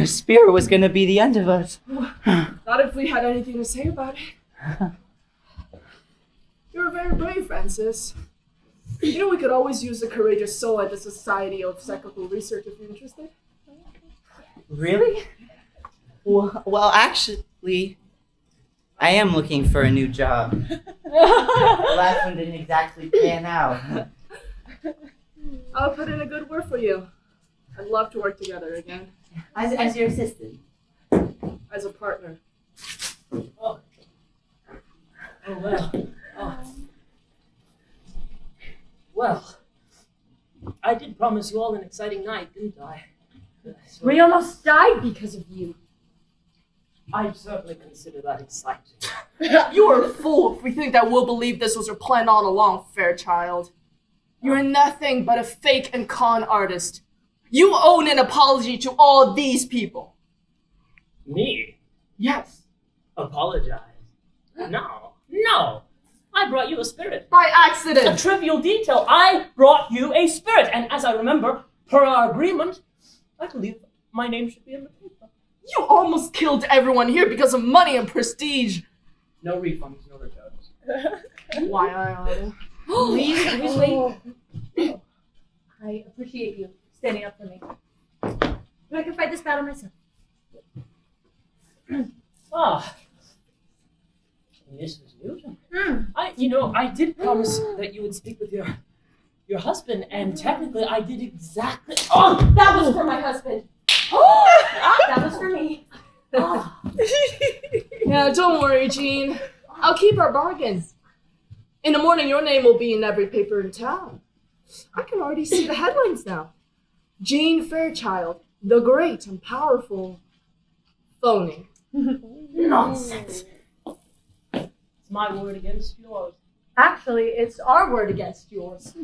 [SPEAKER 1] spirit was gonna be the end of us.
[SPEAKER 3] Not if we had anything to say about it. You're very brave, Francis. We could always use a courageous soul at the Society of Psychical Research if you're interested.
[SPEAKER 1] Really? Well, actually, I am looking for a new job. The last one didn't exactly pan out.
[SPEAKER 3] I'll put in a good word for you. I'd love to work together again.
[SPEAKER 1] As your assistant.
[SPEAKER 3] As a partner.
[SPEAKER 5] Oh, well. Well, I did promise you all an exciting night, didn't I? So
[SPEAKER 2] We almost died because of you.
[SPEAKER 5] I certainly consider that exciting.
[SPEAKER 3] You are a fool if we think that we'll believe this was your plan all along, Fairchild. You're nothing but a fake and con artist. You owe an apology to all these people.
[SPEAKER 5] Me?
[SPEAKER 3] Yes.
[SPEAKER 5] Apologize? No. I brought you a spirit.
[SPEAKER 3] By
[SPEAKER 5] A
[SPEAKER 3] accident!
[SPEAKER 5] trivial detail. I brought you a spirit. And as I remember, per our agreement, I believe my name should be in the paper.
[SPEAKER 3] You almost killed everyone here because of money and prestige.
[SPEAKER 5] No refunds, no returns.
[SPEAKER 3] Why I oughta.
[SPEAKER 2] Louise, wait. I appreciate you standing up for me. But I can fight this battle myself.
[SPEAKER 5] Ah. This was news. I did promise that you would speak with your husband, and technically I did exactly.
[SPEAKER 2] Oh, that was for my husband. Oh, that was for me. Oh.
[SPEAKER 3] Yeah, don't worry, Jean. I'll keep our bargain. In the morning, your name will be in every paper in town. I can already see the headlines now. Jean Fairchild, the great and powerful phony.
[SPEAKER 5] Nonsense. It's my word against yours.
[SPEAKER 2] Actually, it's our word against yours.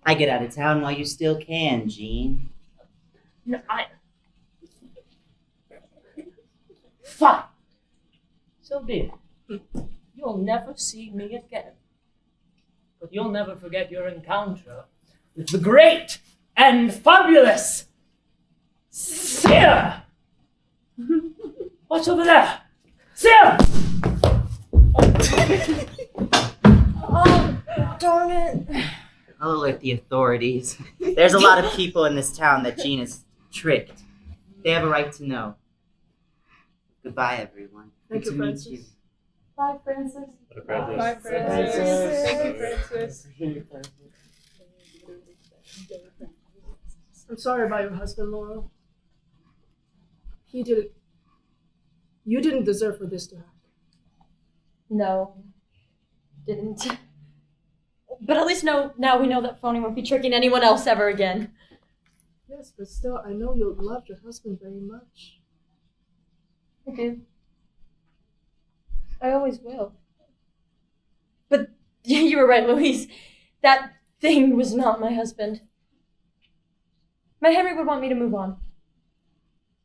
[SPEAKER 1] I get out of town while you still can, Jean.
[SPEAKER 5] No, Fine. So be it. You'll never see me again. But you'll never forget your encounter with the great and fabulous Seer! What's over there? Seer!
[SPEAKER 2] Oh, darn it.
[SPEAKER 1] I'll alert the authorities. There's a lot of people in this town that Jean has tricked. They have a right to know. Goodbye, everyone.
[SPEAKER 3] Thank
[SPEAKER 1] Good
[SPEAKER 3] you,
[SPEAKER 1] to meet
[SPEAKER 3] Francis.
[SPEAKER 1] you.
[SPEAKER 2] Bye, Francis.
[SPEAKER 6] Bye, Francis. Thank you, Francis.
[SPEAKER 3] I'm sorry about your husband, Laurel. You didn't deserve for this to happen.
[SPEAKER 2] No, didn't. But at least now we know that Phony won't be tricking anyone else ever again.
[SPEAKER 3] Yes, but still, I know you loved your husband very much.
[SPEAKER 2] I do. I always will. But you were right, Louise. That thing was not my husband. My Henry would want me to move on.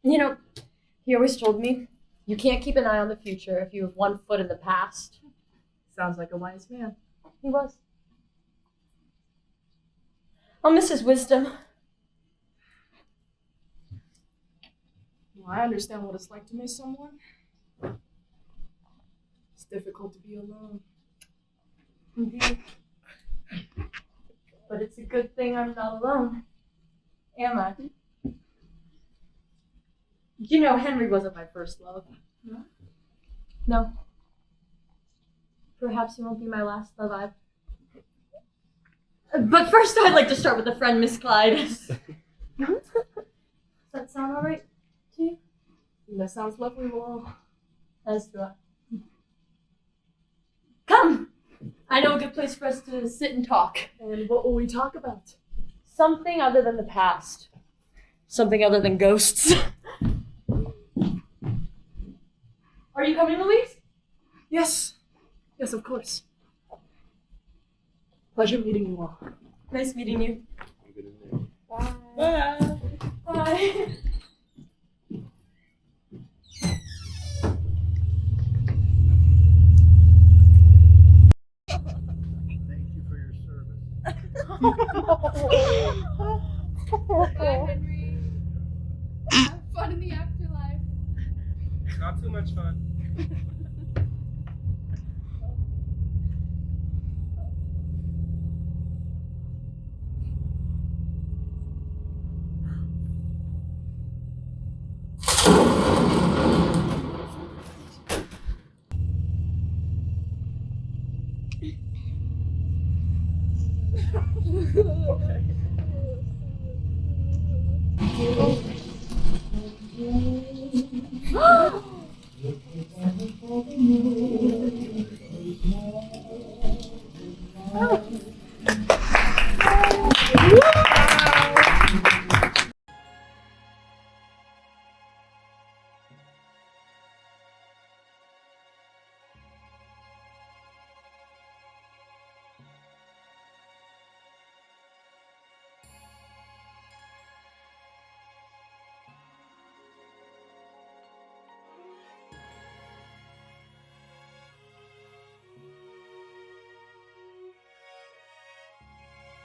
[SPEAKER 2] You know, he always told me, you can't keep an eye on the future if you have one foot in the past.
[SPEAKER 3] Sounds like a wise man.
[SPEAKER 2] He was. I'll miss his wisdom.
[SPEAKER 3] Well, I understand what it's like to miss someone. It's difficult to be alone.
[SPEAKER 2] Indeed. But it's a good thing I'm not alone. Am I? You know, Henry wasn't my first love. No. Perhaps he won't be my last love either. But first I'd like to start with a friend, Miss Clyde. Does that sound alright to you?
[SPEAKER 3] That sounds lovely, Laurel.
[SPEAKER 2] As do I. Come! I know a good place for us to sit and talk.
[SPEAKER 3] And what will we talk about?
[SPEAKER 2] Something other than the past. Something other than ghosts. Are you coming, Louise?
[SPEAKER 3] Yes. Yes, of course. Pleasure meeting you all.
[SPEAKER 2] Nice meeting you.
[SPEAKER 8] I'm good in there.
[SPEAKER 2] Bye. Bye.
[SPEAKER 9] Thank you for your service.
[SPEAKER 6] Bye, Henry. Have fun in the afterlife.
[SPEAKER 7] Not too much fun.